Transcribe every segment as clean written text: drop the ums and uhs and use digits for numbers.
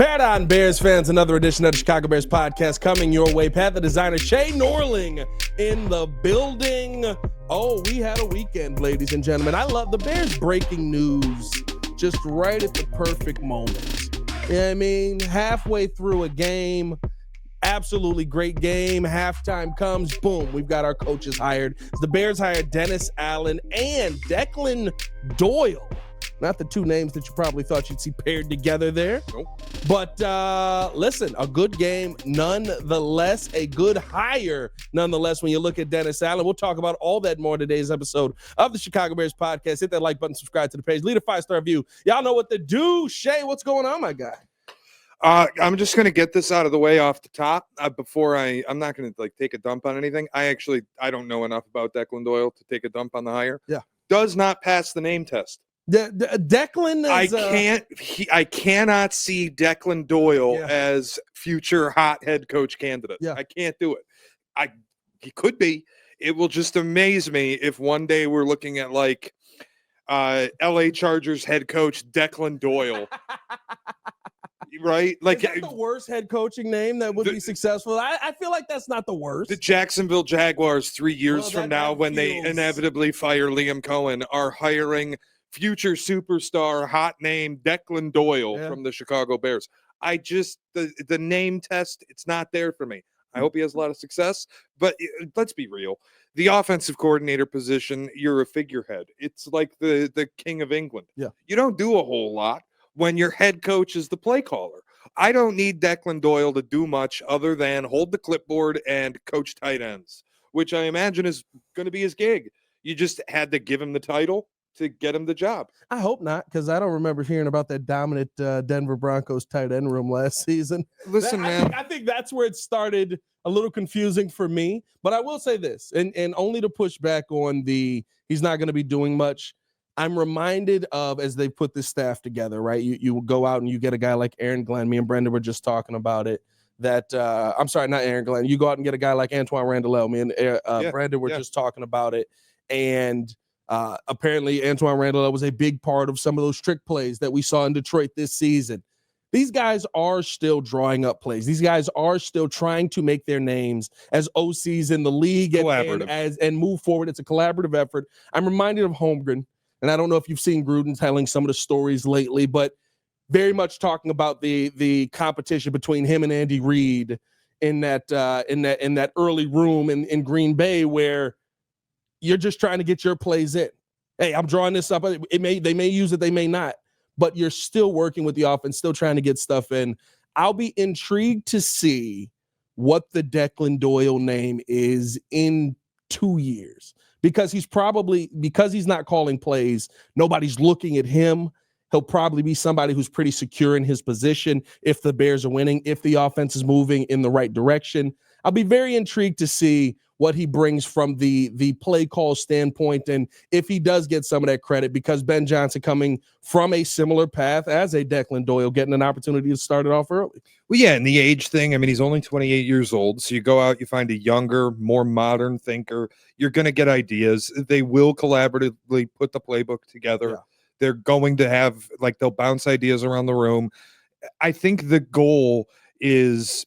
Bear down, Bears fans. Another edition of the Chicago Bears podcast coming your way. Pat the designer, Shea Norling in the building. Oh, we had a weekend, ladies and gentlemen. I love the Bears breaking news just right at the perfect moment. You know what I mean? Halfway through a game, absolutely great game. Halftime comes, boom, we've got our coaches hired. The Bears hired Dennis Allen and Dalton Doyle. Not the two names that you probably thought you'd see paired together there. Nope. But listen, a good game nonetheless, a good hire nonetheless when you look at Dennis Allen. We'll talk about all that more in today's episode of the Chicago Bears podcast. Hit that like button, subscribe to the page, leave a 5-star review. Y'all know what to do. Shea, what's going on, my guy? I'm just going to get this out of the way off the top before I'm not going to take a dump on anything. I don't know enough about Dalton Doyle to take a dump on the hire. Yeah. Does not pass the name test. Declan is, I cannot see Dalton Doyle as future hot head coach candidate. Yeah. I can't do it. He could be. It will just amaze me if one day we're looking at LA Chargers head coach Dalton Doyle. Right? Is that the worst head coaching name that would be successful? I feel like that's not the worst. The Jacksonville Jaguars 3 years from now, when they inevitably fire Liam Cohen, are hiring future superstar hot name Dalton Doyle from the Chicago Bears. The name test, it's not there for me. I hope he has a lot of success, but let's be real. The offensive coordinator position, you're a figurehead. It's like the King of England. Yeah. You don't do a whole lot when your head coach is the play caller. I don't need Dalton Doyle to do much other than hold the clipboard and coach tight ends, which I imagine is going to be his gig. You just had to give him the title to get him the job. I hope not, because I don't remember hearing about that dominant Denver Broncos tight end room last season. Listen, man. I think that's where it started a little confusing for me. But I will say this, and only to push back on he's not going to be doing much. I'm reminded of, as they put this staff together, right? You go out and you get a guy like Aaron Glenn. Me and Brenda were just talking about it. I'm sorry, not Aaron Glenn. You go out and get a guy like Antoine Randall. Me and Brenda were just talking about it. And apparently Antoine Randall was a big part of some of those trick plays that we saw in Detroit this season. These guys are still drawing up plays. These guys are still trying to make their names as OCs in the league and move forward. It's a collaborative effort. I'm reminded of Holmgren, and I don't know if you've seen Gruden telling some of the stories lately, but very much talking about the competition between him and Andy Reid in that early room in Green Bay, where you're just trying to get your plays in. Hey, I'm drawing this up. They may use it, they may not, but you're still working with the offense, still trying to get stuff in. I'll be intrigued to see what the Dalton Doyle name is in 2 years, because he's not calling plays, nobody's looking at him. He'll probably be somebody who's pretty secure in his position if the Bears are winning, if the offense is moving in the right direction. I'll be very intrigued to see what he brings from the play call standpoint, and if he does get some of that credit, because Ben Johnson, coming from a similar path as a Dalton Doyle, getting an opportunity to start it off early. Well, yeah, and the age thing, I mean, he's only 28 years old, so you go out, you find a younger, more modern thinker, you're going to get ideas. They will collaboratively put the playbook together. Yeah. They're going to have, they'll bounce ideas around the room. I think the goal is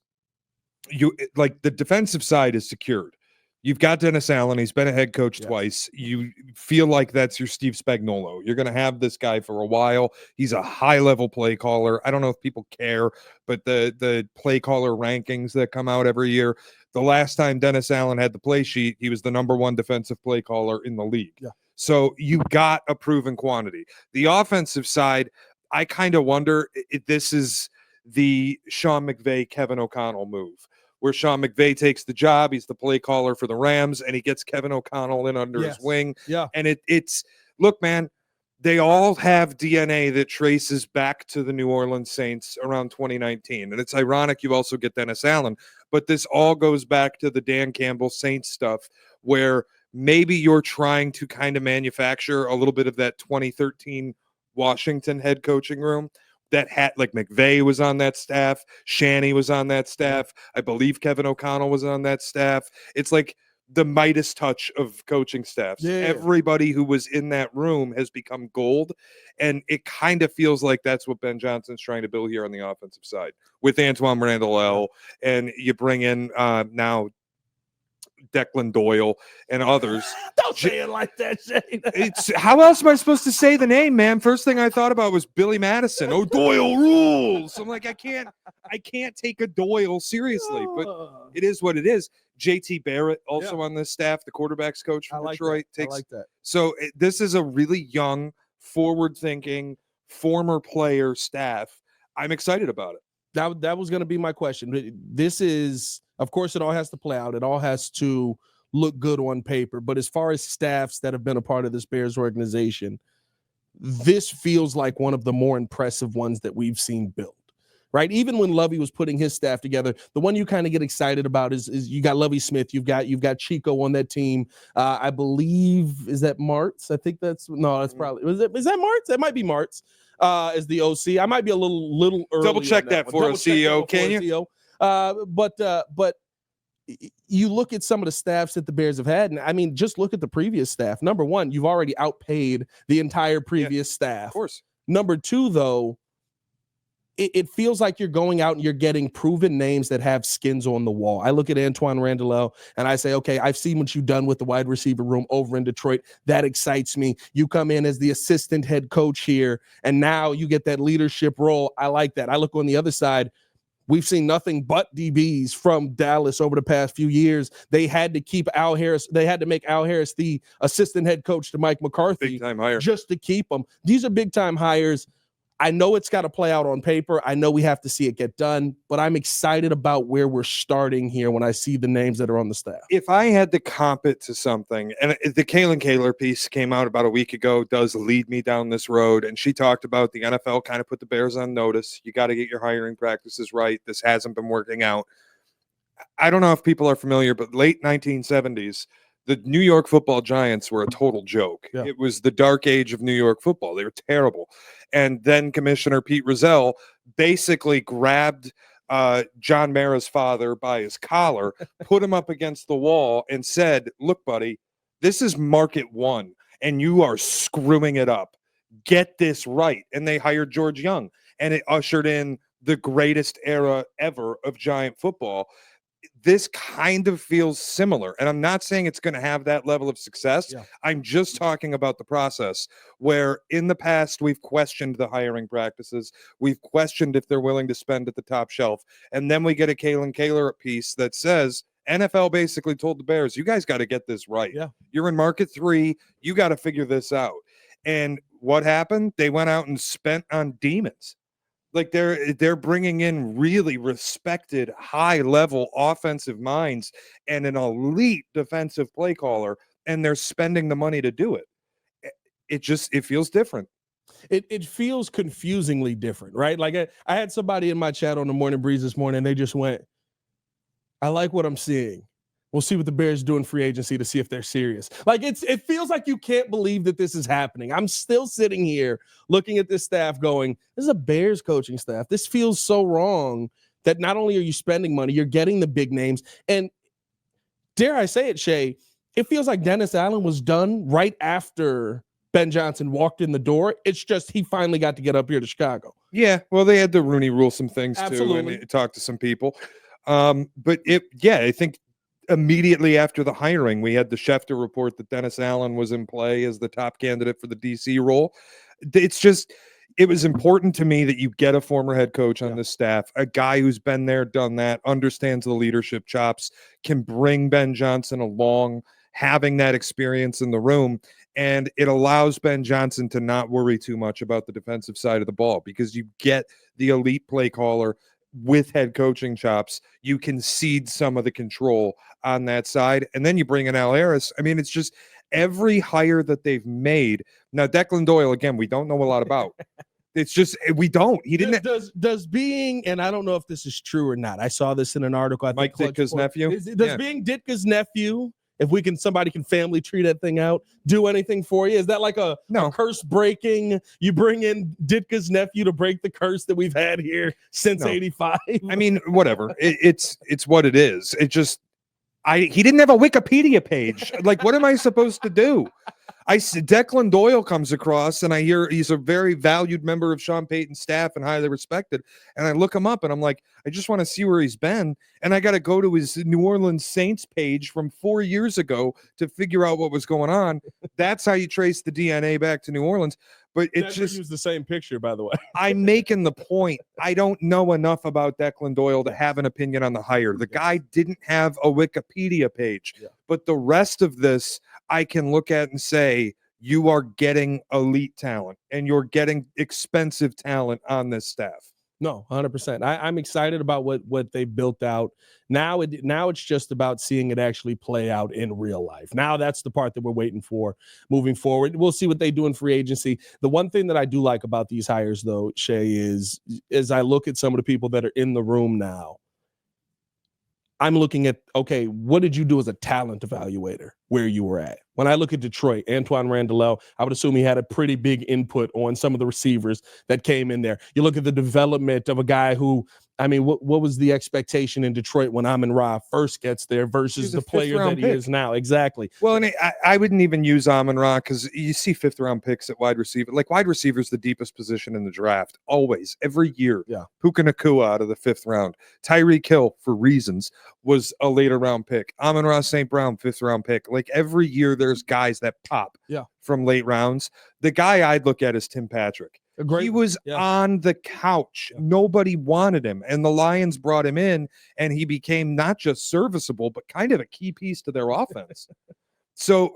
the defensive side is secured. You've got Dennis Allen. He's been a head coach twice. You feel like that's your Steve Spagnuolo. You're going to have this guy for a while. He's a high-level play caller. I don't know if people care, but the play caller rankings that come out every year, the last time Dennis Allen had the play sheet, he was the number one defensive play caller in the league. Yeah. So you got a proven quantity. The offensive side, I kind of wonder if this is the Sean McVay, Kevin O'Connell move, where Sean McVay takes the job. He's the play caller for the Rams, and he gets Kevin O'Connell in under his wing. Yeah. And it's look, man, they all have DNA that traces back to the New Orleans Saints around 2019. And it's ironic you also get Dennis Allen, but this all goes back to the Dan Campbell Saints stuff, where maybe you're trying to kind of manufacture a little bit of that 2013 Washington head coaching room. That had, McVay was on that staff, Shanny was on that staff, I believe Kevin O'Connell was on that staff. It's like the Midas touch of coaching staffs. Yeah. Everybody who was in that room has become gold, and it kind of feels like that's what Ben Johnson's trying to build here on the offensive side with Antoine Randall, and you bring in now Dalton Doyle and others. Don't say it like that, Shea. It's how else am I supposed to say the name, man? First thing I thought about was Billy Madison. Oh, Doyle rules. I'm like, I can't take a Doyle seriously, but it is what it is. JT Barrett also on this staff, the quarterback's coach from Detroit. I like that. So this is a really young, forward-thinking, former player staff. I'm excited about it. That was going to be my question. This is, of course, it all has to play out. It all has to look good on paper. But as far as staffs that have been a part of this Bears organization, this feels like one of the more impressive ones that we've seen built, right? Even when Lovie was putting his staff together, the one you kind of get excited about is you got Lovie Smith, you've got Chico on that team. I believe, is that Martz? I think that's probably, is that Martz? That might be Martz. As the OC, I might be a little early. Double check that for a CEO, can you? But you look at some of the staffs that the Bears have had, and I mean, just look at the previous staff. Number one, you've already outpaid the entire previous staff. Of course. Number two, though, it feels like you're going out and you're getting proven names that have skins on the wall. I look at Antoine Randall and I say, okay, I've seen what you've done with the wide receiver room over in Detroit. That excites me. You come in as the assistant head coach here, and now you get that leadership role. I like that. I look on the other side. We've seen nothing but DBs from Dallas over the past few years. They had to keep Al Harris. They had to make Al Harris the assistant head coach to Mike McCarthy. Big time hire. Just to keep them. These are big time hires. I know it's got to play out on paper. I know we have to see it get done, but I'm excited about where we're starting here when I see the names that are on the staff. If I had to comp it to something, and the Kalen Kaler piece came out about a week ago, does lead me down this road, and she talked about the NFL kind of put the Bears on notice. You got to get your hiring practices right. This hasn't been working out. I don't know if people are familiar, but late 1970s, the New York Football Giants were a total joke. Yeah. It was the dark age of New York football. They were terrible. And then Commissioner Pete Rozelle basically grabbed John Mara's father by his collar, put him up against the wall, and said, look, buddy, this is market one, and you are screwing it up. Get this right. And they hired George Young, and it ushered in the greatest era ever of Giant football. This kind of feels similar, and I'm not saying it's going to have that level of success. Yeah. I'm just talking about the process where in the past we've questioned the hiring practices. We've questioned if they're willing to spend at the top shelf. And then we get a Kalen Kaler piece that says NFL basically told the Bears, you guys got to get this right. Yeah. You're in market 3. You got to figure this out. And what happened? They went out and spent on demons. Like they're bringing in really respected high-level offensive minds and an elite defensive play caller, and they're spending the money to do it. It feels different. It feels confusingly different, right? Like I had somebody in my chat on the Morning Breeze this morning, and they just went, I like what I'm seeing. We'll see what the Bears do in free agency to see if they're serious. Like it feels like you can't believe that this is happening. I'm still sitting here looking at this staff going, this is a Bears coaching staff. This feels so wrong that not only are you spending money, you're getting the big names. And dare I say it, Shea, it feels like Dennis Allen was done right after Ben Johnson walked in the door. It's just he finally got to get up here to Chicago. Yeah, well, they had to Rooney rule some things too and talk to some people. But I think immediately after the hiring, we had the Schefter report that Dennis Allen was in play as the top candidate for the DC role. It was important to me that you get a former head coach on this staff, a guy who's been there, done that, understands the leadership chops, can bring Ben Johnson along, having that experience in the room. And it allows Ben Johnson to not worry too much about the defensive side of the ball because you get the elite play caller with head coaching chops. You can cede some of the control on that side. And then you bring in Al Harris. I mean, it's just every hire that they've made. Now, Dalton Doyle, again, we don't know a lot about. It's just, we don't. He didn't. Does being, and I don't know if this is true or not. I saw this in an article. Mike Ditka's nephew. Does being Ditka's nephew, if somebody can family tree that thing out, do anything for you? Is that like a curse breaking? You bring in Ditka's nephew to break the curse that we've had here since '85. I mean, whatever. It's what it is. It just, He didn't have a Wikipedia page. Like, what am I supposed to do? Declan Doyle comes across, and I hear he's a very valued member of Sean Payton's staff and highly respected. And I look him up, and I'm like, I just want to see where he's been. And I got to go to his New Orleans Saints page from 4 years ago to figure out what was going on. That's how you trace the DNA back to New Orleans. But it's just use the same picture, by the way. I'm making the point. I don't know enough about Declan Doyle to have an opinion on the hire. The guy didn't have a Wikipedia page, but the rest of this I can look at and say, you are getting elite talent and you're getting expensive talent on this staff. No, 100%. I'm excited about what they built out. Now it's just about seeing it actually play out in real life. Now that's the part that we're waiting for moving forward. We'll see what they do in free agency. The one thing that I do like about these hires, though, Shea, is as I look at some of the people that are in the room now, I'm looking at, okay, what did you do as a talent evaluator where you were at? When I look at Detroit, Antoine Randall, I would assume he had a pretty big input on some of the receivers that came in there. You look at the development of a guy who, I mean, what was the expectation in Detroit when Amon-Ra first gets there versus the player that he is now? Exactly. Well, and I wouldn't even use Amon-Ra because you see fifth-round picks at wide receiver. Like, wide receiver is the deepest position in the draft, always, every year. Yeah. Puka Nacua out of the 5th round. Tyreek Hill, for reasons, was a later-round pick. Amon-Ra St. Brown, 5th-round pick. Like, every year there's guys that pop from late rounds. The guy I'd look at is Tim Patrick. He was on the couch. Nobody wanted him. And the Lions brought him in, and he became not just serviceable, but kind of a key piece to their offense. So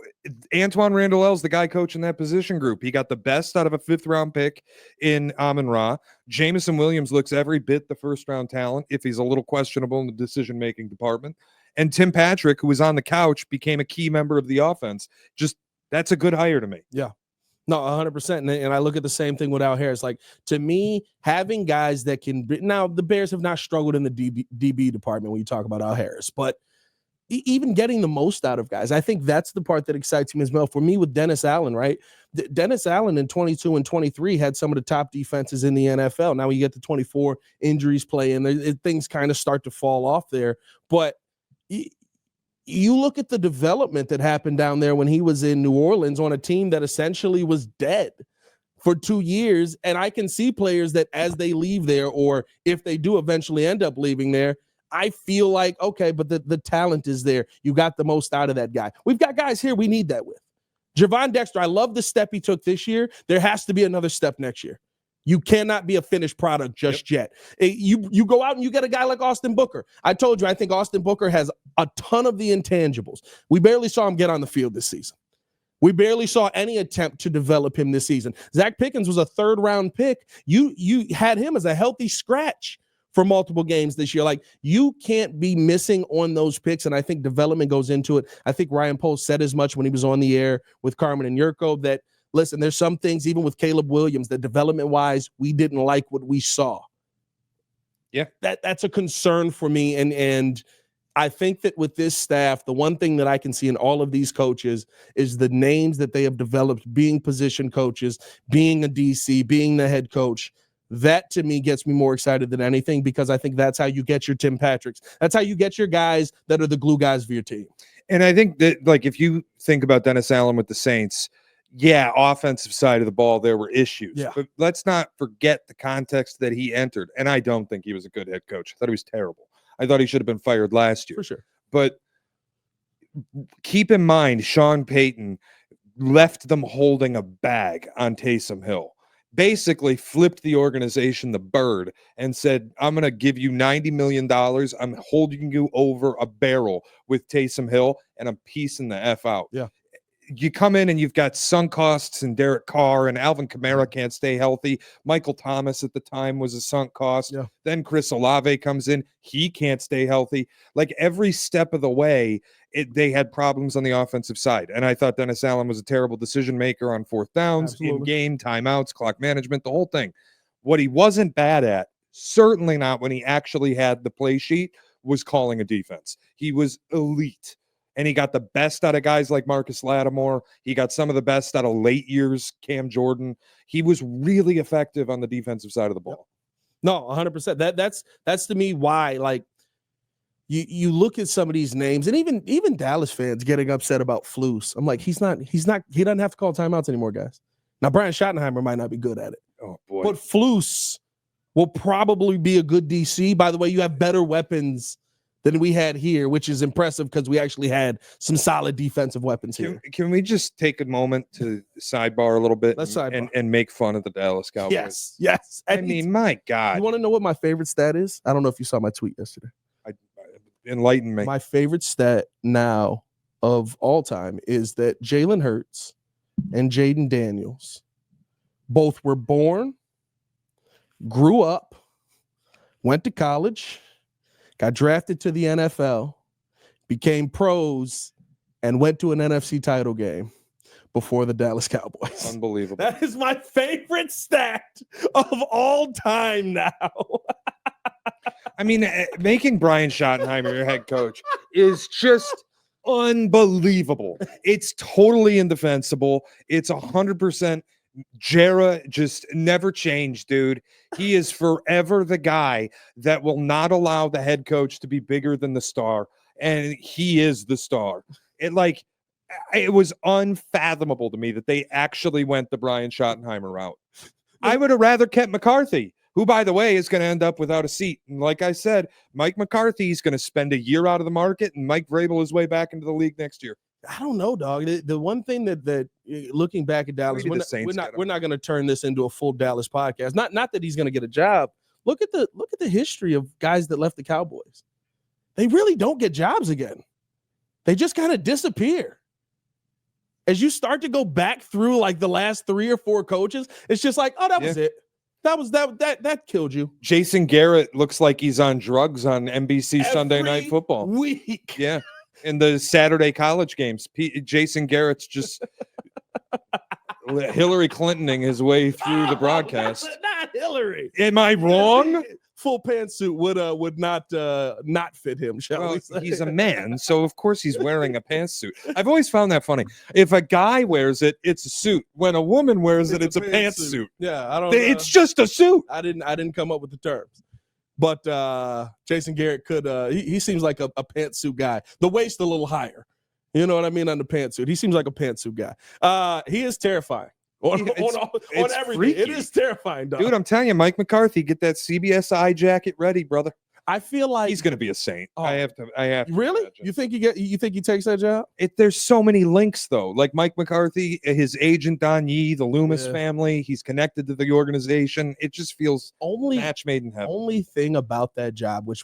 Antoine Randall is the guy coaching that position group. He got the best out of a 5th-round pick in Amon-Ra. Jameson Williams looks every bit the first-round talent, if he's a little questionable in the decision-making department. And Tim Patrick, who was on the couch, became a key member of the offense. Just, that's a good hire to me. Yeah. No, 100%. And I look at the same thing with Al Harris. Like, to me, having guys that can – now, the Bears have not struggled in the DB department when you talk about Al Harris, but even getting the most out of guys, I think that's the part that excites me as well. For me, with Dennis Allen, right? Dennis Allen in 22 and 23 had some of the top defenses in the NFL. Now you get the 24 injuries play, and things kind of start to fall off there. But you look at the development that happened down there when he was in New Orleans on a team that essentially was dead for 2 years. And I can see players that as they leave there, or if they do eventually end up leaving there, I feel like, okay, but the talent is there. You got the most out of that guy. We've got guys here we need that with. Javon Dexter, I love the step he took this year. There has to be another step next year. You cannot be a finished product just yet. You go out and you get a guy like Austin Booker. I told you, I think Austin Booker has a ton of the intangibles. We barely saw him get on the field this season. We barely saw any attempt to develop him this season. Zach Pickens was a 3rd-round pick. You had him as a healthy scratch for multiple games this year. Like, you can't be missing on those picks, and I think development goes into it. I think Ryan Poles said as much when he was on the air with Carmen and Yurko that, listen, there's some things, even with Caleb Williams, that development-wise, we didn't like what we saw. Yeah. That's a concern for me, and I think that with this staff, the one thing that I can see in all of these coaches is the names that they have developed, being position coaches, being a DC, being the head coach. That, to me, gets me more excited than anything, because I think that's how you get your Tim Patricks. That's how you get your guys that are the glue guys for your team. And I think that, like, if you think about Dennis Allen with the Saints, offensive side of the ball, there were issues. Yeah. But let's not forget the context that he entered. And I don't think he was a good head coach. I thought he was terrible. I thought he should have been fired last year. For sure. But keep in mind, Sean Payton left them holding a bag on Taysom Hill. Basically flipped the organization the bird and said, I'm going to give you $90 million. I'm holding you over a barrel with Taysom Hill, and I'm piecing the F out. Yeah. You come in and you've got sunk costs and Derek Carr, and Alvin Kamara can't stay healthy. Michael Thomas at the time was a sunk cost. Yeah. Then Chris Olave comes in. He can't stay healthy. Like, every step of the way, they had problems on the offensive side. And I thought Dennis Allen was a terrible decision maker on 4th downs, in-game, timeouts, clock management, the whole thing. What he wasn't bad at, certainly not when he actually had the play sheet, was calling a defense. He was elite. And he got the best out of guys like Marcus Lattimore. He got some of the best out of late years Cam Jordan. He was really effective on the defensive side of the ball. No, 100%. That's to me why, like, you look at some of these names, and even Dallas fans getting upset about Flus. I'm like, he doesn't have to call timeouts anymore, guys. Now, Brian Schottenheimer might not be good at it. Oh, boy. But Flus will probably be a good DC. By the way, you have better weapons than we had here, which is impressive because we actually had some solid defensive weapons here. Can we just take a moment to sidebar a little bit and make fun of the Dallas Cowboys? Yes. I mean, my God. You want to know what my favorite stat is? I don't know if you saw my tweet yesterday. Enlighten me. My favorite stat now of all time is that Jalen Hurts and Jaden Daniels both were born, grew up, went to college, got drafted to the NFL, became pros, and went to an NFC title game before the Dallas Cowboys. Unbelievable. That is my favorite stat of all time now. I mean, making Brian Schottenheimer your head coach is just unbelievable. It's totally indefensible. It's 100%. Jera just never changed, dude. He is forever the guy that will not allow the head coach to be bigger than the star, and he is the star. It was unfathomable to me that they actually went the Brian Schottenheimer route. I would have rather kept McCarthy, who, by the way, is going to end up without a seat. And like I said, Mike McCarthy is going to spend a year out of the market, and Mike Vrabel his way back into the league next year. I don't know, dog. The one thing that looking back at Dallas, we're not going to turn this into a full Dallas podcast. Not that he's going to get a job. Look at the history of guys that left the Cowboys. They really don't get jobs again. They just kind of disappear. As you start to go back through like the last 3 or 4 coaches, it's just like, oh, that was it. That killed you. Jason Garrett looks like he's on drugs on NBC Sunday Night Football. Week. Yeah. In the Saturday college games, Jason Garrett's just Hillary Clintoning his way through the broadcast. Not Hillary. Am I wrong? Full pantsuit would not fit him, shall we say. He's a man, so of course he's wearing a pantsuit. I've always found that funny. If a guy wears it, it's a suit. When a woman wears it's a pantsuit. Yeah, I don't. It's just a suit. I didn't come up with the terms. But Jason Garrett could. He seems like a pantsuit guy. The waist a little higher. You know what I mean on the pantsuit. He seems like a pantsuit guy. He is terrifying. On everything. Freaky. It is terrifying, dog. Dude, I'm telling you, Mike McCarthy, get that CBS eye jacket ready, brother. I feel like he's going to be a saint. I have to. Really? You think you think he takes that job? There's so many links though. Like Mike McCarthy, his agent Don Yee, the Loomis family. He's connected to the organization. It just feels match made in heaven. Only thing about that job, which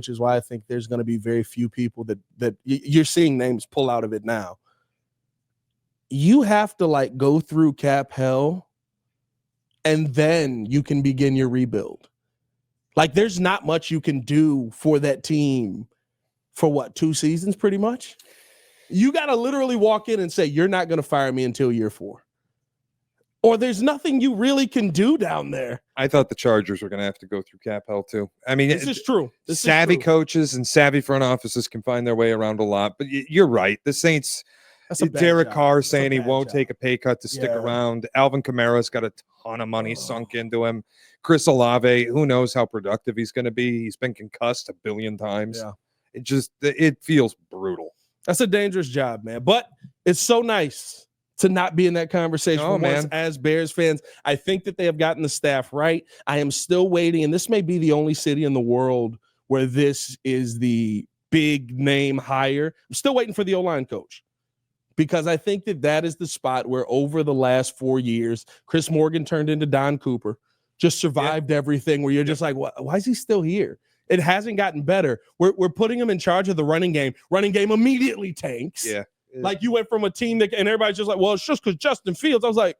is why I think there's going to be very few people that you're seeing names pull out of it now. You have to like go through cap hell, and then you can begin your rebuild. Like there's not much you can do for that team for 2 seasons, pretty much. You got to literally walk in and say, you're not going to fire me until year 4. Or there's nothing you really can do down there. I thought the Chargers were going to have to go through cap hell too. I mean, this is true. Savvy coaches and savvy front offices can find their way around a lot, but you're right. The Saints, Derek Carr saying he won't take a pay cut to stick around. Alvin Kamara's got a ton of money sunk into him. Chris Olave, who knows how productive he's going to be? He's been concussed 1 billion times. Yeah. It feels brutal. That's a dangerous job, man. But it's so nice to not be in that conversation once as Bears fans. I think that they have gotten the staff right. I am still waiting, and this may be the only city in the world where this is the big name hire. I'm still waiting for the O-line coach. Because I think that is the spot where over the last 4 years, Chris Morgan turned into Don Cooper, just survived everything where you're just like, why is he still here? It hasn't gotten better. We're putting him in charge of the running game. Running game immediately tanks. Yeah. Like you went from a team and everybody's just like, well, it's just because Justin Fields. I was like,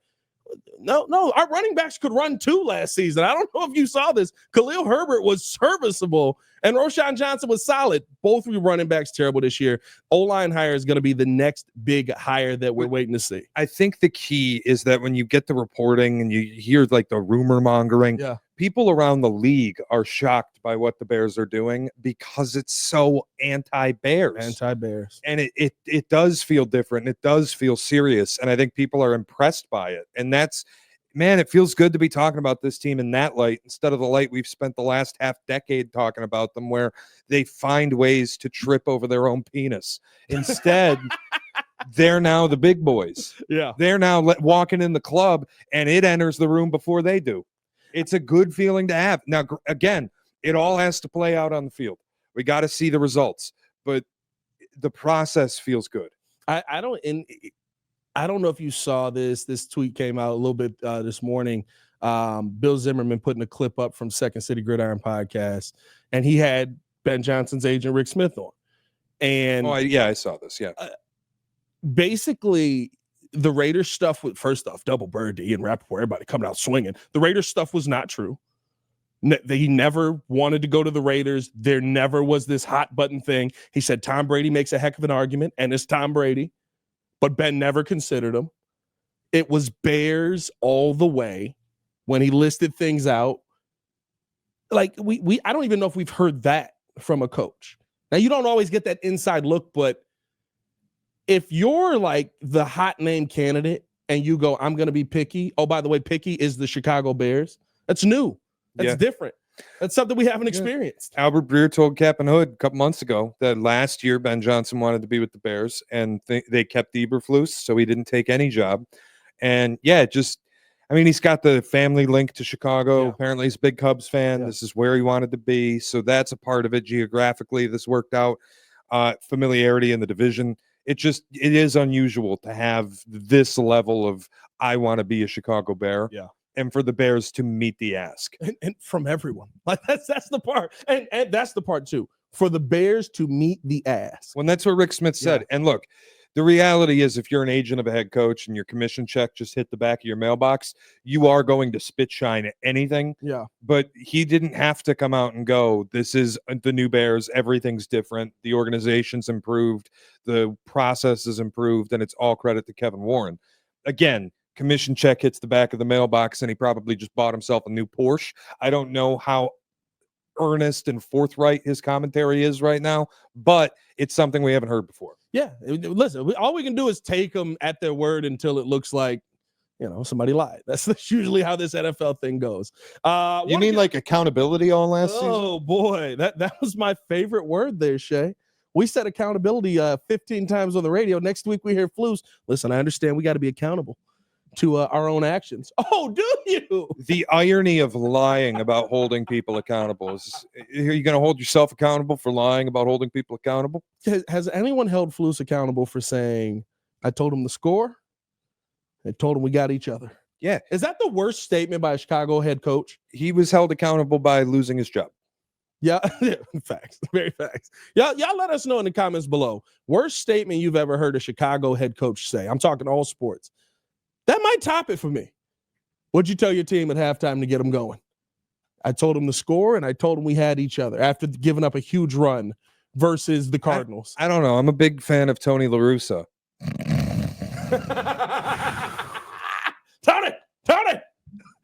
no, our running backs could run too last season. I don't know if you saw this. Khalil Herbert was serviceable and Roshan Johnson was solid. Both running backs terrible this year. O-line hire is going to be the next big hire that we're waiting to see. I think the key is that when you get the reporting and you hear like the rumor mongering, people around the league are shocked by what the Bears are doing because it's so anti-Bears. And it does feel different. It does feel serious. And I think people are impressed by it. And that's man, it feels good to be talking about this team in that light instead of the light we've spent the last half decade talking about them, where they find ways to trip over their own penis. Instead, they're now the big boys. Yeah. They're now walking in the club, and it enters the room before they do. It's a good feeling to have. Now, again, it all has to play out on the field. We got to see the results, but the process feels good. I don't know if you saw this. This tweet came out a little bit this morning. Bill Zimmerman putting a clip up from Second City Gridiron podcast, and he had Ben Johnson's agent Rick Smith on. And I saw this. Yeah. Basically, the Raiders stuff with, first off, Double Birdie and Rappaport, everybody coming out swinging. The Raiders stuff was not true. He never wanted to go to the Raiders. There never was this hot button thing. He said Tom Brady makes a heck of an argument, and it's Tom Brady, but Ben never considered him. It was Bears all the way when he listed things out. Like I don't even know if we've heard that from a coach. Now, you don't always get that inside look, but if you're like the hot name candidate and you go, I'm going to be picky. Oh, by the way, picky is the Chicago Bears. That's new. That's different. That's something we haven't experienced. Albert Breer told Cap and Hood a couple months ago that last year Ben Johnson wanted to be with the Bears, and they kept Eberflus, so he didn't take any job. And he's got the family link to Chicago. Yeah. Apparently he's a big Cubs fan. Yeah. This is where he wanted to be. So that's a part of it geographically. This worked out. Familiarity in the division. It is unusual to have this level of, I want to be a Chicago Bear. Yeah. And for the Bears to meet the ask. And from everyone. Like that's the part. And that's the part too. For the Bears to meet the ask. Well, that's what Rick Smith said. Yeah. And look, the reality is, if you're an agent of a head coach and your commission check just hit the back of your mailbox, you are going to spit shine at anything. Yeah. But he didn't have to come out and go, this is the new Bears. Everything's different. The organization's improved. The process is improved. And it's all credit to Kevin Warren. Again, commission check hits the back of the mailbox, and he probably just bought himself a new Porsche. I don't know how earnest and forthright his commentary is right now, but it's something we haven't heard before. Yeah, listen, all we can do is take them at their word until it looks like, somebody lied. That's usually how this NFL thing goes. You mean like accountability all last season? Oh boy, that was my favorite word there, Shea. We said accountability 15 times on the radio. Next week we hear flus. Listen, I understand we got to be accountable to our own actions. Oh, do you? The irony of lying about holding people accountable is, are you going to hold yourself accountable for lying about holding people accountable? Has anyone held Flus accountable for saying, I told him the score, I told him we got each other? Yeah. Is that the worst statement by a Chicago head coach? He was held accountable by losing his job. Yeah, facts, very facts. Y'all let us know in the comments below. Worst statement you've ever heard a Chicago head coach say. I'm talking all sports. That might top it for me. What'd you tell your team at halftime to get them going? I told them the score, and I told them we had each other after giving up a huge run versus the Cardinals. I don't know. I'm a big fan of Tony La Russa. Tony!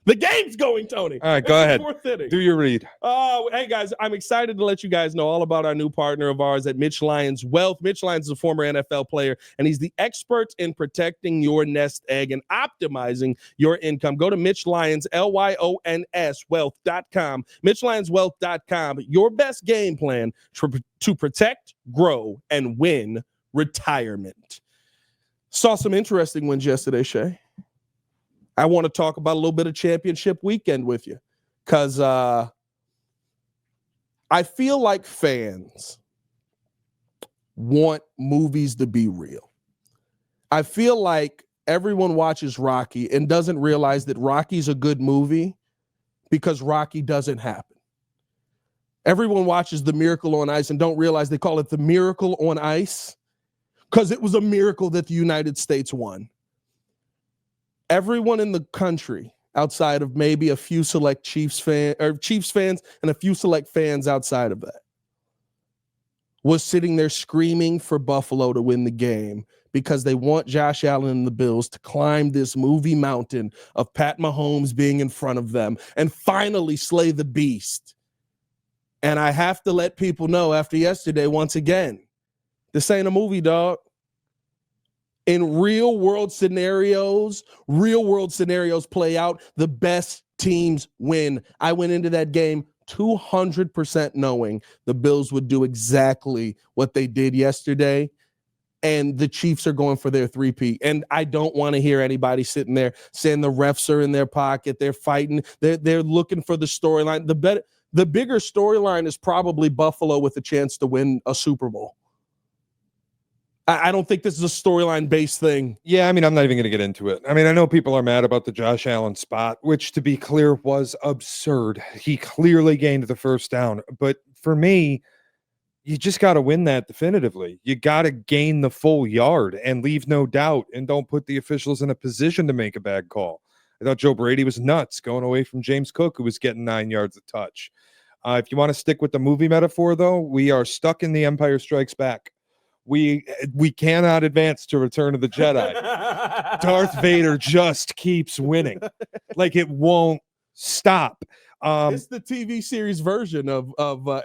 The game's going, Tony. All right, go ahead. Do your read. Oh, hey, guys, I'm excited to let you guys know all about our new partner of ours at Mitch Lyons Wealth. Mitch Lyons is a former NFL player, and he's the expert in protecting your nest egg and optimizing your income. Go to Mitch Lyons, Lyons, wealth.com. MitchLyonsWealth.com. Your best game plan to protect, grow, and win retirement. Saw some interesting ones yesterday, Shea. I want to talk about a little bit of championship weekend with you because I feel like fans want movies to be real. I feel like everyone watches Rocky and doesn't realize that Rocky's a good movie because Rocky doesn't happen. Everyone watches The Miracle on Ice and don't realize they call it The Miracle on Ice because it was a miracle that the United States won. Everyone in the country, outside of maybe a few select Chiefs fans and a few select fans outside of that, was sitting there screaming for Buffalo to win the game because they want Josh Allen and the Bills to climb this movie mountain of Pat Mahomes being in front of them and finally slay the beast. And I have to let people know after yesterday, once again, this ain't a movie, dog. In real world scenarios play out. The best teams win. I went into that game 200% knowing the Bills would do exactly what they did yesterday. And the Chiefs are going for their three-peat. And I don't want to hear anybody sitting there saying the refs are in their pocket. They're fighting. They're looking for the storyline. The bigger storyline is probably Buffalo with a chance to win a Super Bowl. I don't think this is a storyline-based thing. Yeah, I mean, I'm not even going to get into it. I mean, I know people are mad about the Josh Allen spot, which, to be clear, was absurd. He clearly gained the first down. But for me, you just got to win that definitively. You got to gain the full yard and leave no doubt, and don't put the officials in a position to make a bad call. I thought Joe Brady was nuts going away from James Cook, who was getting 9 yards a touch. If you want to stick with the movie metaphor, though, we are stuck in The Empire Strikes Back. We cannot advance to Return of the Jedi. Darth Vader just keeps winning. Like, it won't stop. It's the TV series version of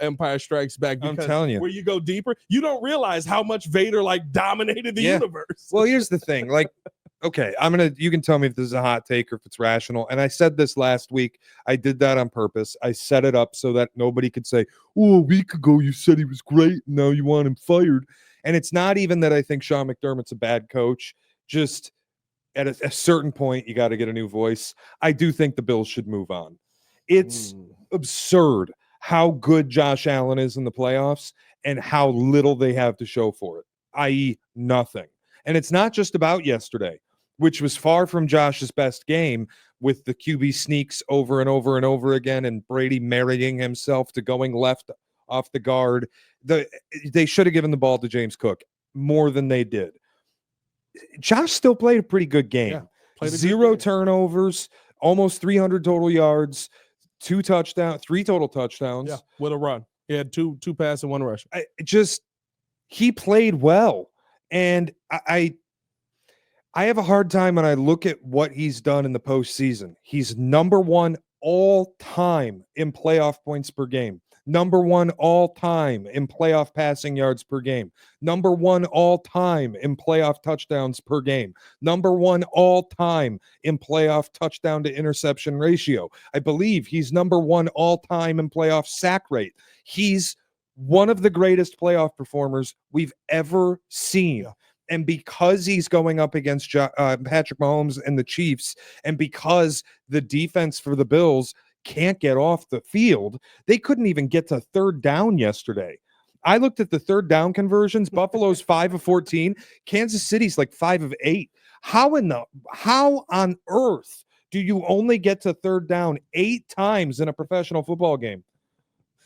Empire Strikes Back. I'm telling you. Where you go deeper, you don't realize how much Vader dominated the universe. Well, here's the thing. Okay, you can tell me if this is a hot take or if it's rational. And I said this last week. I did that on purpose. I set it up so that nobody could say, "Oh, a week ago you said he was great, now you want him fired." And it's not even that I think Sean McDermott's a bad coach. Just at a certain point, you got to get a new voice. I do think the Bills should move on. It's absurd how good Josh Allen is in the playoffs and how little they have to show for it, i.e. nothing. And it's not just about yesterday, which was far from Josh's best game, with the QB sneaks over and over and over again and Brady marrying himself to going left off the guard. They should have given the ball to James Cook more than they did. Josh still played a pretty good game. Yeah, zero turnovers, almost 300 total yards, 3 total touchdowns. Yeah, with a run. He had two passes and 1 rush. He played well. And I have a hard time when I look at what he's done in the postseason. He's number 1 all time in playoff points per game. Number 1 all time in playoff passing yards per game. Number 1 all time in playoff touchdowns per game. Number 1 all time in playoff touchdown to interception ratio. I believe he's number 1 all time in playoff sack rate. He's one of the greatest playoff performers we've ever seen. And because he's going up against Patrick Mahomes and the Chiefs, and because the defense for the Bills can't get off the field, they couldn't even get to third down yesterday. I looked at the third down conversions. Buffalo's 5 of 14. Kansas City's 5 of 8. How on earth do you only get to third down 8 times in a professional football game?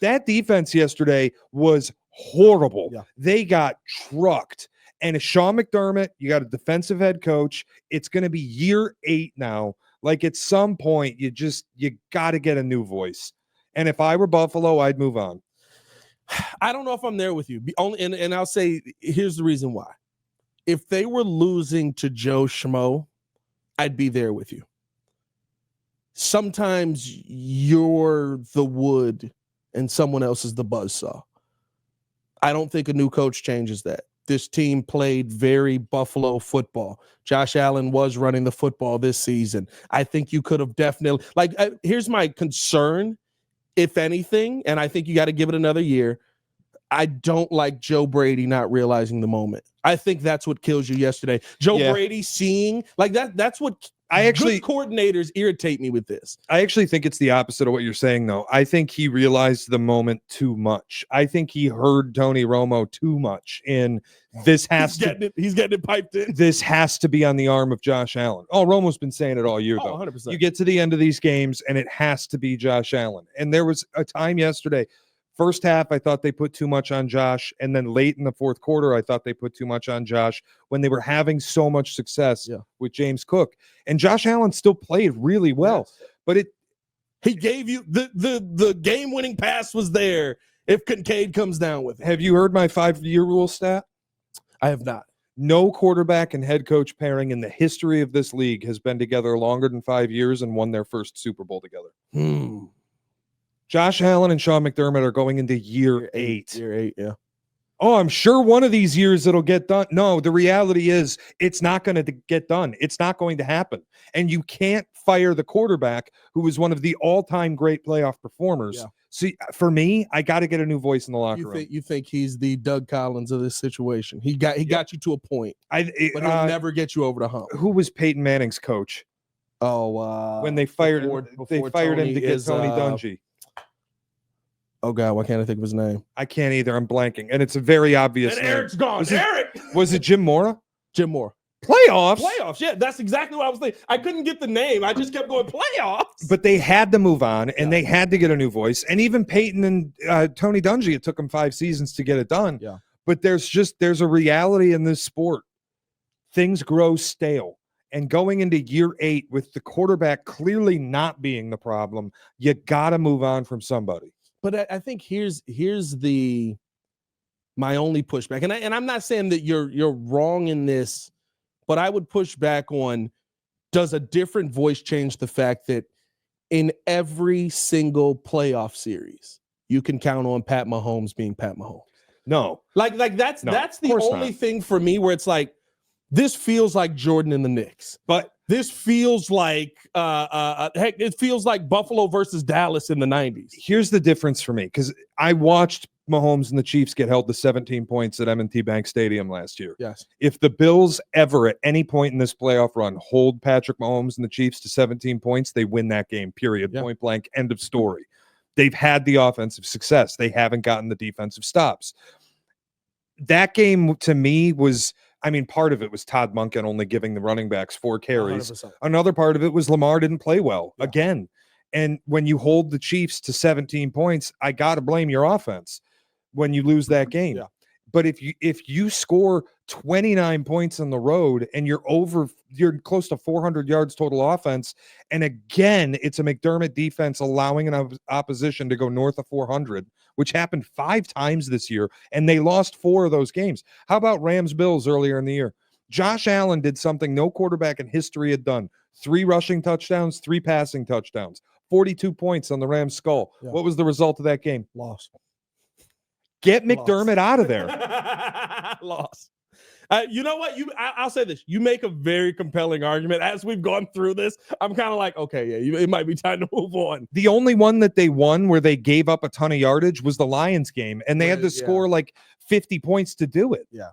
That defense yesterday was horrible. Yeah. They got trucked. And Sean McDermott, you got a defensive head coach. It's going to be year 8 now. At some point, you got to get a new voice. And if I were Buffalo, I'd move on. I don't know if I'm there with you. And I'll say, here's the reason why. If they were losing to Joe Schmo, I'd be there with you. Sometimes you're the wood and someone else is the buzzsaw. I don't think a new coach changes that. This team played very Buffalo football. Josh Allen was running the football this season. I think you could have definitely, here's my concern, if anything, and I think you got to give it another year. I don't like Joe Brady not realizing the moment. I think that's what kills you yesterday. Brady seeing that's what good coordinators irritate me with this. I actually think it's the opposite of what you're saying, though. I think he realized the moment too much. I think he heard Tony Romo too much. And he's getting it piped in. This has to be on the arm of Josh Allen. Oh, Romo's been saying it all year, though. 100%. You get to the end of these games, and it has to be Josh Allen. And there was a time yesterday. First half, I thought they put too much on Josh. And then late in the fourth quarter, I thought they put too much on Josh when they were having so much success with James Cook. And Josh Allen still played really well. Yes. But he gave you the game-winning pass was there if Kincaid comes down with it. Have you heard my 5-year rule stat? I have not. No quarterback and head coach pairing in the history of this league has been together longer than 5 years and won their first Super Bowl together. Josh Allen and Sean McDermott are going into year 8. Year 8, yeah. oh, I'm sure one of these years it'll get done. No, the reality is it's not going to get done. It's not going to happen. And you can't fire the quarterback who was one of the all-time great playoff performers. Yeah. See, for me, I got to get a new voice in the locker room. You think he's the Doug Collins of this situation? He got you to a point, but he'll never get you over the hump. Who was Peyton Manning's coach? Oh, when they fired before him to get Tony Dungy. Oh God, why can't I think of his name? I can't either. I'm blanking, and it's a very obvious. And name. Eric's gone. Was it Jim Mora? Jim Mora. Playoffs. Yeah, that's exactly what I was thinking. I couldn't get the name. I just kept going playoffs. But they had to move on, and they had to get a new voice. And even Peyton and Tony Dungy, it took them 5 seasons to get it done. Yeah. But there's a reality in this sport. Things grow stale. And going into year 8 with the quarterback clearly not being the problem, you got to move on from somebody. But I think here's my only pushback, and I'm not saying that you're wrong in this, but I would push back on, does a different voice change the fact that in every single playoff series you can count on Pat Mahomes being Pat Mahomes? No, like that's the only thing for me where it's like, this feels like Jordan and the Knicks, but this feels like heck, it feels like Buffalo versus Dallas in the 90s. Here's the difference for me, because I watched Mahomes and the Chiefs get held to 17 points at M&T Bank Stadium last year. Yes. If the Bills ever at any point in this playoff run hold Patrick Mahomes and the Chiefs to 17 points, they win that game, period. Yeah. Point blank, end of story. They've had the offensive success. They haven't gotten the defensive stops. That game to me was, I mean, part of it was Todd Monken only giving the running backs 4 carries. 100%. Another part of it was Lamar didn't play well again. And when you hold the Chiefs to 17 points, I got to blame your offense when you lose that game. Yeah. But if you score 29 points on the road and you're close to 400 yards total offense, and again, it's a McDermott defense allowing an opposition to go north of 400, which happened 5 times this year, and they lost 4 of those games. How about Rams-Bills earlier in the year? Josh Allen did something no quarterback in history had done. 3 rushing touchdowns, 3 passing touchdowns, 42 points on the Rams' skull. Yeah. What was the result of that game? Loss. Get McDermott out of there. Loss. You know what? I'll say this. You make a very compelling argument. As we've gone through this, I'm kind of like, okay, yeah, it might be time to move on. The only one that they won where they gave up a ton of yardage was the Lyons game, and they had to score like 50 points to do it. Yeah.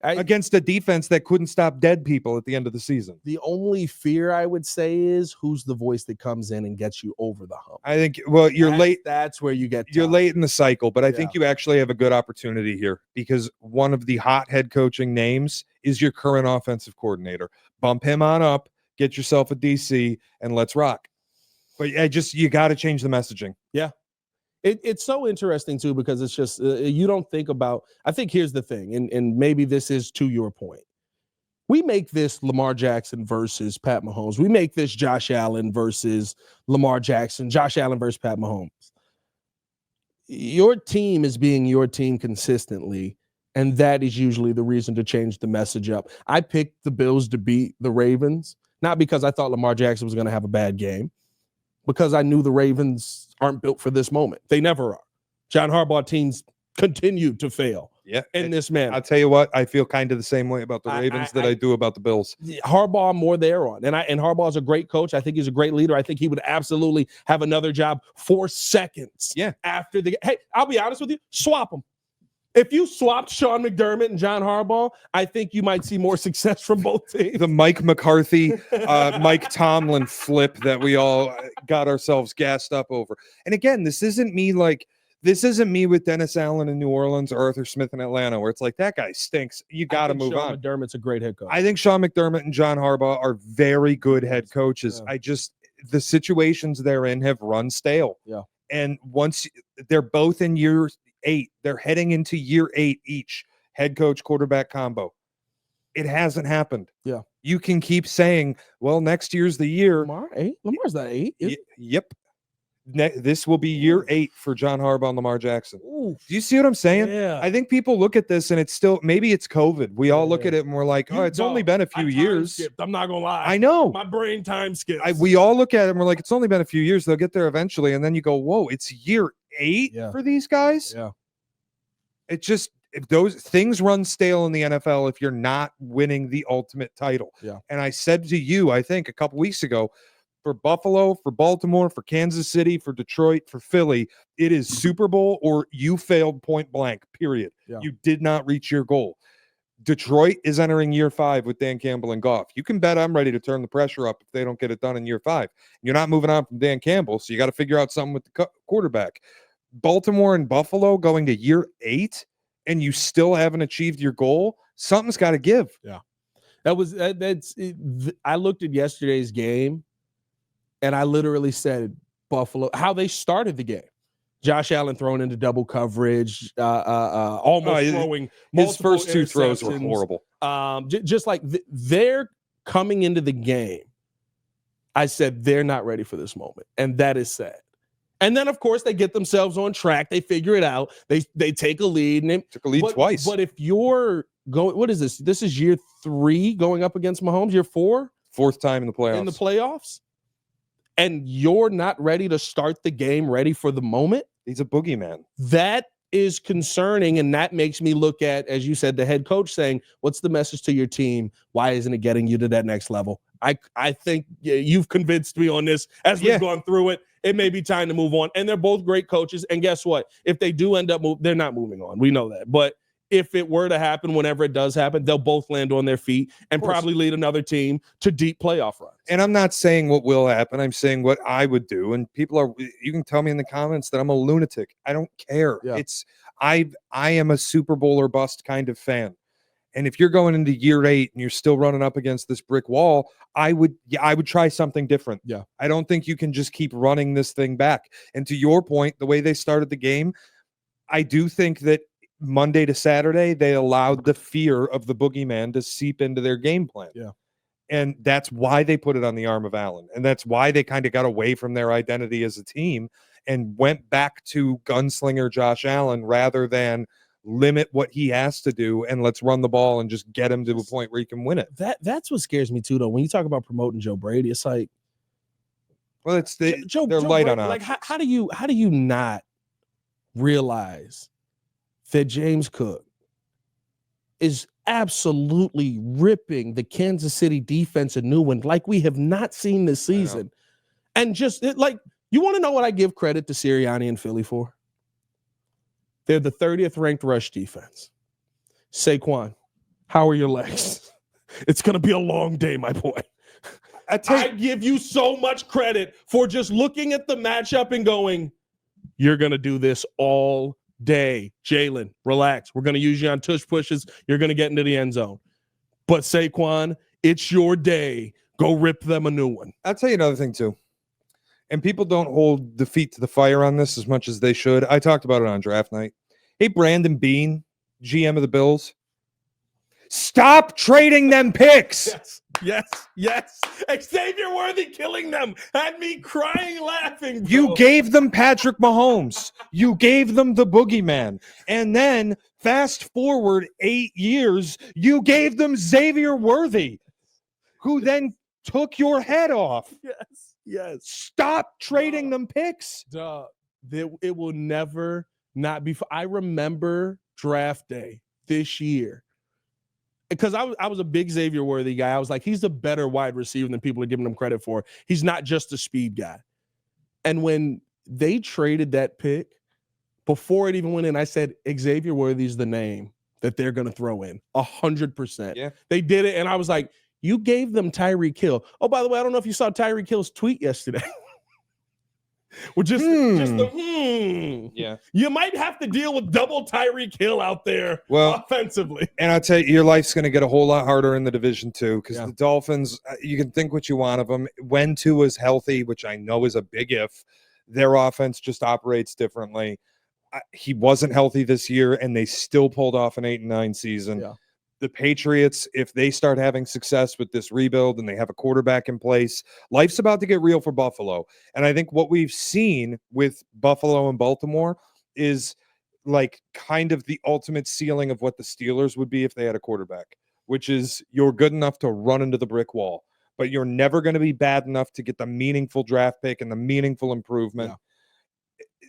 Against a defense that couldn't stop dead people at the end of the season. The only fear I would say is who's the voice that comes in and gets you over the hump. I think, well, you're late. That's where you get. You're late in the cycle, but I think you actually have a good opportunity here, because one of the hot head coaching names is your current offensive coordinator. Bump him on up, get yourself a DC, and let's rock. But you got to change the messaging. Yeah. It's so interesting, too, because it's just you don't think about. I think here's the thing, and maybe this is to your point. We make this Lamar Jackson versus Pat Mahomes. We make this Josh Allen versus Lamar Jackson, Josh Allen versus Pat Mahomes. Your team is being your team consistently, and that is usually the reason to change the message up. I picked the Bills to beat the Ravens, not because I thought Lamar Jackson was going to have a bad game, because I knew the Ravens aren't built for this moment. They never are. John Harbaugh teams continue to fail in this manner. I'll tell you what, I feel kind of the same way about the Ravens that I do about the Bills. Harbaugh more there on. And Harbaugh's a great coach. I think he's a great leader. I think he would absolutely have another job 4 seconds after the game. Hey, I'll be honest with you, swap them. If you swapped Sean McDermott and John Harbaugh, I think you might see more success from both teams. The Mike McCarthy, Mike Tomlin flip that we all got ourselves gassed up over. And again, this isn't me with Dennis Allen in New Orleans or Arthur Smith in Atlanta, where it's like, that guy stinks. You got to move on. McDermott's a great head coach. I think Sean McDermott and John Harbaugh are very good head coaches. Yeah. The situations they're in have run stale. Yeah. And once they're both in year 8, they're heading into year 8 each, head coach quarterback combo. It hasn't happened. Yeah. You can keep saying, well, next year's the year. Lamar 8? Lamar's not 8. Yep. This will be year 8 for John Harbaugh and Lamar Jackson. Ooh. Do you see what I'm saying? Yeah. I think people look at this and it's still, maybe it's COVID. We all look at it and we're like, it's only been a few years. I'm not going to lie. I know. My brain time skips. We all look at it and we're like, it's only been a few years. They'll get there eventually. And then you go, whoa, it's year 8 for these guys? Yeah. It just, if those things run stale in the NFL, if you're not winning the ultimate title. Yeah. And I said to you, I think a couple weeks ago, for Buffalo, for Baltimore, for Kansas City, for Detroit, for Philly, it is Super Bowl or you failed point blank, period. Yeah. You did not reach your goal. Detroit is entering year 5 with Dan Campbell and Goff. You can bet I'm ready to turn the pressure up if they don't get it done in year 5. You're not moving on from Dan Campbell, so you got to figure out something with the quarterback. Baltimore and Buffalo going to year 8, and you still haven't achieved your goal. Something's got to give. Yeah, I looked at yesterday's game, and I literally said Buffalo, how they started the game. Josh Allen thrown into double coverage, almost throwing his first 2 throws were horrible. Just like they're coming into the game, I said they're not ready for this moment, and that is sad. And then, of course, they get themselves on track. They figure it out. They take a lead. And took a lead twice. But if you're going, what is this? This is year 3 going up against Mahomes. Year 4? 4th time in the playoffs. And you're not ready to start the game, ready for the moment. He's a boogeyman. That is concerning, and that makes me look at, as you said, the head coach saying, what's the message to your team? Why isn't it getting you to that next level? I think you've convinced me on this as we've gone through it. It may be time to move on. And they're both great coaches. And guess what? If they do end up they're not moving on. We know that. But if it were to happen, whenever it does happen, they'll both land on their feet and probably lead another team to deep playoff runs. And I'm not saying what will happen. I'm saying what I would do. And you can tell me in the comments that I'm a lunatic. I don't care. Yeah. I am a Super Bowl or bust kind of fan. And if you're going into year 8 and you're still running up against this brick wall, I would try something different. Yeah. I don't think you can just keep running this thing back. And to your point, the way they started the game, I do think that Monday to Saturday, they allowed the fear of the boogeyman to seep into their game plan. Yeah. And that's why they put it on the arm of Allen. And that's why they kind of got away from their identity as a team and went back to gunslinger Josh Allen rather than limit what he has to do and let's run the ball and just get him to a point where he can win it. That's what scares me too, though. When you talk about promoting Joe Brady, it's like, well, it's they're Joe light Brady, on like options. how do you not realize that James Cook is absolutely ripping the Kansas City defense a new one like we have not seen this season? And just you want to know what I give credit to Sirianni and Philly for? They're the 30th ranked rush defense. Saquon, how are your legs? It's going to be a long day, my boy. I give you so much credit for just looking at the matchup and going, you're going to do this all day. Jalen, relax. We're going to use you on tush pushes. You're going to get into the end zone. But Saquon, it's your day. Go rip them a new one. I'll tell you another thing, too. And people don't hold the feet to the fire on this as much as they should. I talked about it on draft night. Hey, Brandon Beane, GM of the Bills, stop trading them picks. Yes. Xavier Worthy killing them had me crying, laughing. Bro. You gave them Patrick Mahomes. You gave them the boogeyman. And then fast forward 8 years, you gave them Xavier Worthy, who then took your head off. Yes. Stop trading them picks. It will never not be. I remember draft day this year because I was a big Xavier Worthy guy. I was like, he's a better wide receiver than people are giving him credit for. He's not just a speed guy. And when they traded that pick, before it even went in, I said, Xavier Worthy's the name that they're going to throw in 100%. Yeah. They did it. And I was like, you gave them Tyreek Hill. Oh, by the way, I don't know if you saw Tyreek Hill's tweet yesterday. Well, Yeah. You might have to deal with double Tyreek Hill out there offensively. And I'll tell you, your life's going to get a whole lot harder in the division too, because the Dolphins, you can think what you want of them. When Tua is healthy, which I know is a big if, their offense just operates differently. He wasn't healthy this year, and they still pulled off an 8-9 season. Yeah. The Patriots, if they start having success with this rebuild and they have a quarterback in place, life's about to get real for Buffalo. And I think what we've seen with Buffalo and Baltimore is like kind of the ultimate ceiling of what the Steelers would be if they had a quarterback, which is you're good enough to run into the brick wall, but you're never going to be bad enough to get the meaningful draft pick and the meaningful improvement.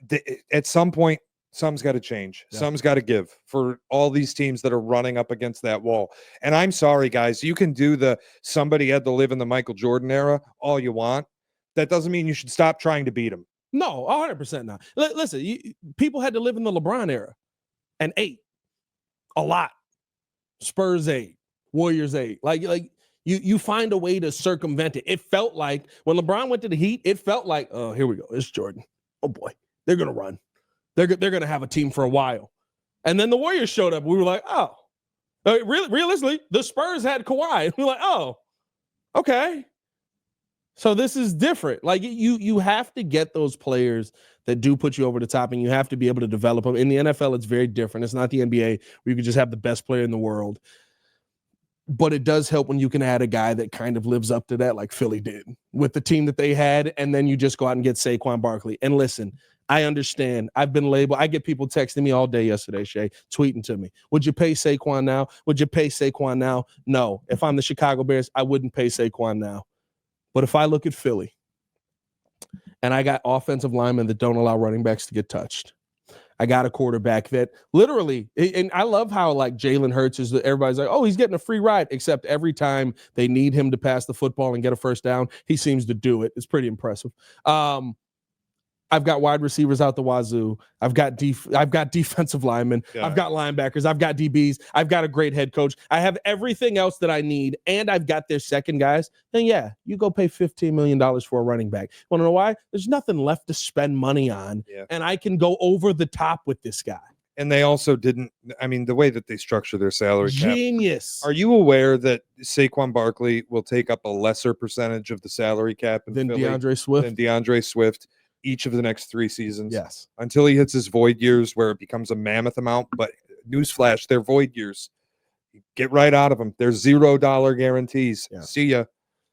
Yeah. At some point, Something's got to change. Yeah. Something's got to give for all these teams that are running up against that wall. And I'm sorry, guys, you can do the somebody had to live in the Michael Jordan era all you want. That doesn't mean you should stop trying to beat them. No, 100% not. Listen, people had to live in the LeBron era and ate a lot. Spurs ate, Warriors ate. Like you find a way to circumvent it. It felt like when LeBron went to the Heat, it felt like, oh, here we go. It's Jordan. Oh boy, they're gonna run. They're gonna have a team for a while. And then the Warriors showed up. We were like, oh, realistically, the Spurs had Kawhi. We were like, oh, okay. So this is different. Like you have to get those players that do put you over the top, and you have to be able to develop them. In the NFL, it's very different. It's not the NBA where you can just have the best player in the world. But it does help when you can add a guy that kind of lives up to that, like Philly did with the team that they had, and then you just go out and get Saquon Barkley. And listen, I understand. I've been labeled. I get people texting me all day yesterday, Shea, tweeting to me. Would you pay Saquon now? Would you pay Saquon now? No. If I'm the Chicago Bears, I wouldn't pay Saquon now. But if I look at Philly and I got offensive linemen that don't allow running backs to get touched, I got a quarterback that literally, and I love how like Jalen Hurts is, everybody's like, oh, he's getting a free ride, except every time they need him to pass the football and get a first down, he seems to do it. It's pretty impressive. I've got wide receivers out the wazoo. I've got defensive linemen. Yeah. I've got linebackers. I've got DBs. I've got a great head coach. I have everything else that I need, and I've got their second guys. Then yeah, you go pay $15 million for a running back. Want to know why? There's nothing left to spend money on, and I can go over the top with this guy. And they also didn't. I mean, the way that they structure their salary cap. Genius. Are you aware that Saquon Barkley will take up a lesser percentage of the salary cap than DeAndre Swift? Each of the next 3 seasons. Yes. Until he hits his void years where it becomes a mammoth amount. But newsflash, they're void years. Get right out of them. They're $0 guarantees. Yeah. See ya.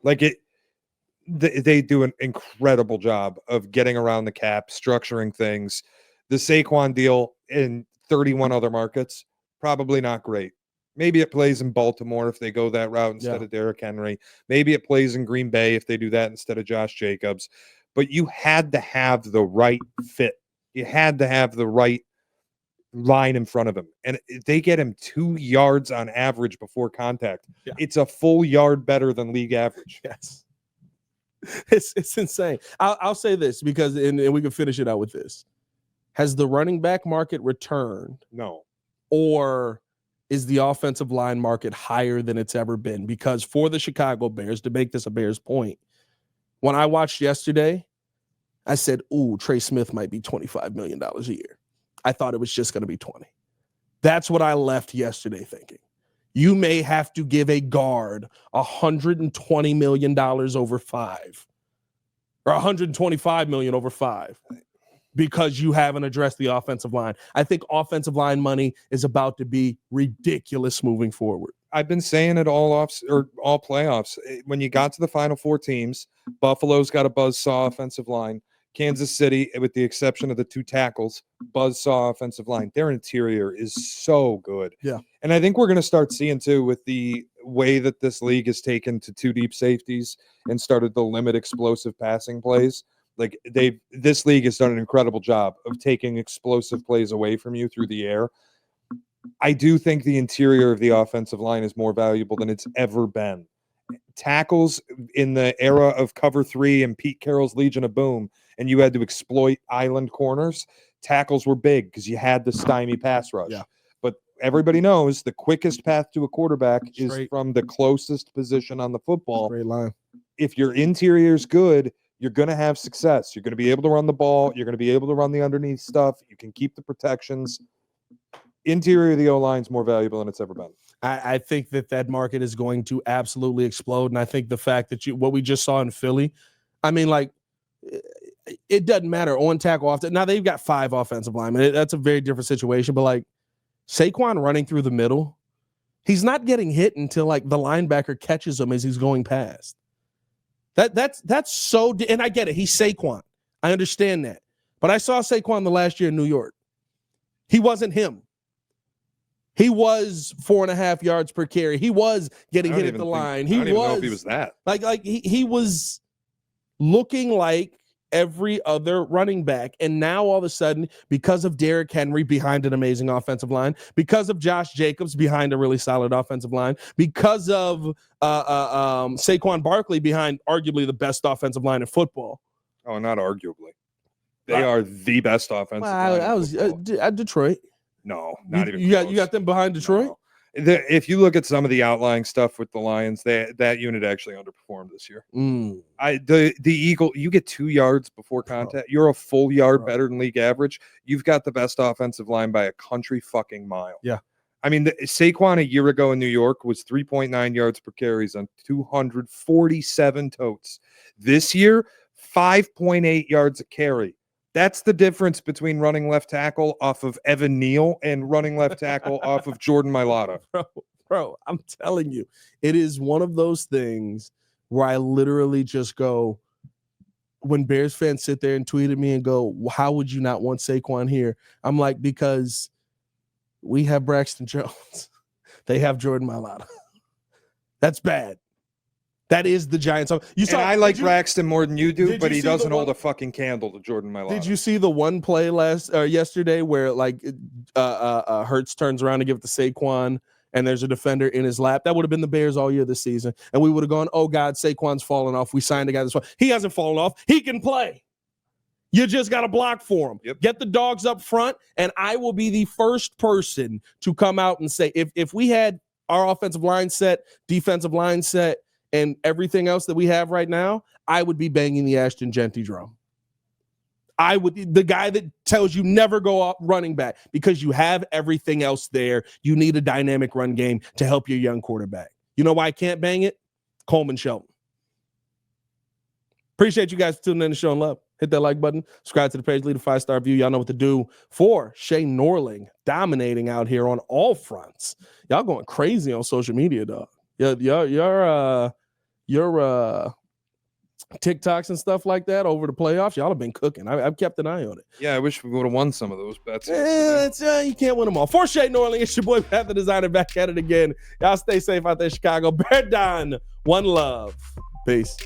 Like they do an incredible job of getting around the cap, structuring things. The Saquon deal in 31 other markets, probably not great. Maybe it plays in Baltimore if they go that route instead of Derrick Henry. Maybe it plays in Green Bay if they do that instead of Josh Jacobs. But you had to have the right fit. You had to have the right line in front of him. And they get him 2 yards on average before contact. Yeah. It's a full yard better than league average. Yes. It's insane. I'll say this because, and we can finish it out with this. Has the running back market returned? No. Or is the offensive line market higher than it's ever been? Because for the Chicago Bears, to make this a Bears point, when I watched yesterday, I said, ooh, Trey Smith might be $25 million a year. I thought it was just going to be 20. That's what I left yesterday thinking. You may have to give a guard $120 million over 5 or $125 million over 5 because you haven't addressed the offensive line. I think offensive line money is about to be ridiculous moving forward. I've been saying it all playoffs. When you got to the final 4 teams, Buffalo's got a buzzsaw offensive line. Kansas City, with the exception of the 2 tackles, buzzsaw offensive line. Their interior is so good. Yeah. And I think we're going to start seeing, too, with the way that this league has taken to 2 deep safeties and started to limit explosive passing plays. Like this league has done an incredible job of taking explosive plays away from you through the air. I do think the interior of the offensive line is more valuable than it's ever been. Tackles in the era of Cover 3 and Pete Carroll's Legion of Boom, and you had to exploit island corners, tackles were big because you had the stymie pass rush. Yeah. But everybody knows the quickest path to a quarterback is from the closest position on the football. Straight line. If your interior is good, you're going to have success. You're going to be able to run the ball. You're going to be able to run the underneath stuff. You can keep the protections. Interior of the O-line is more valuable than it's ever been. I think that market is going to absolutely explode. And I think the fact that what we just saw in Philly, I mean, like, it doesn't matter on tackle off. Now they've got 5 offensive linemen. That's a very different situation. But like Saquon running through the middle, he's not getting hit until like the linebacker catches him as he's going past. That's so, and I get it. He's Saquon. I understand that. But I saw Saquon the last year in New York. He wasn't him. He was 4.5 yards per carry. He was getting hit at the line. I don't even know if he was that. Like he was looking like every other running back. And now all of a sudden, because of Derrick Henry behind an amazing offensive line, because of Josh Jacobs behind a really solid offensive line, because of Saquon Barkley behind arguably the best offensive line in football. Oh, not arguably. They are the best offensive line. I was at Detroit. No, not even. You got them behind Detroit. No. If you look at some of the outlying stuff with the Lions, that unit actually underperformed this year. The Eagle, you get 2 yards before contact. You're a full yard better than league average. You've got the best offensive line by a country fucking mile. Yeah. I mean, Saquon a year ago in New York was 3.9 yards per carries on 247 totes. This year, 5.8 yards a carry. That's the difference between running left tackle off of Evan Neal and running left tackle off of Jordan Mailata. Bro, I'm telling you, it is one of those things where I literally just go, when Bears fans sit there and tweet at me and go, how would you not want Saquon here? I'm like, because we have Braxton Jones. They have Jordan Mailata. That's bad. That is the Giants. I like Braxton more than you do, but he doesn't hold a fucking candle to Jordan Mailata. Did you see the one play yesterday where Hurts turns around to give it to Saquon and there's a defender in his lap? That would have been the Bears all year this season. And we would have gone, oh, God, Saquon's falling off. We signed a guy this way. He hasn't fallen off. He can play. You just got to block for him. Yep. Get the dogs up front, and I will be the first person to come out and say, if we had our offensive line set, defensive line set, and everything else that we have right now, I would be banging the Ashton Genty drum. I would, the guy that tells you never go up running back because you have everything else there. You need a dynamic run game to help your young quarterback. You know why I can't bang it? Coleman Shelton. Appreciate you guys tuning in and showing love. Hit that like button. Subscribe to the page. Leave a 5-star review. Y'all know what to do. For Shea Norling, dominating out here on all fronts. Y'all going crazy on social media, dog. Your TikToks and stuff like that over the playoffs, y'all have been cooking. I've kept an eye on it. Yeah, I wish we would have won some of those bets. You can't win them all. For Shea Norling, it's your boy Pat the Designer back at it again. Y'all stay safe out there, Chicago. Bear down. One love. Peace.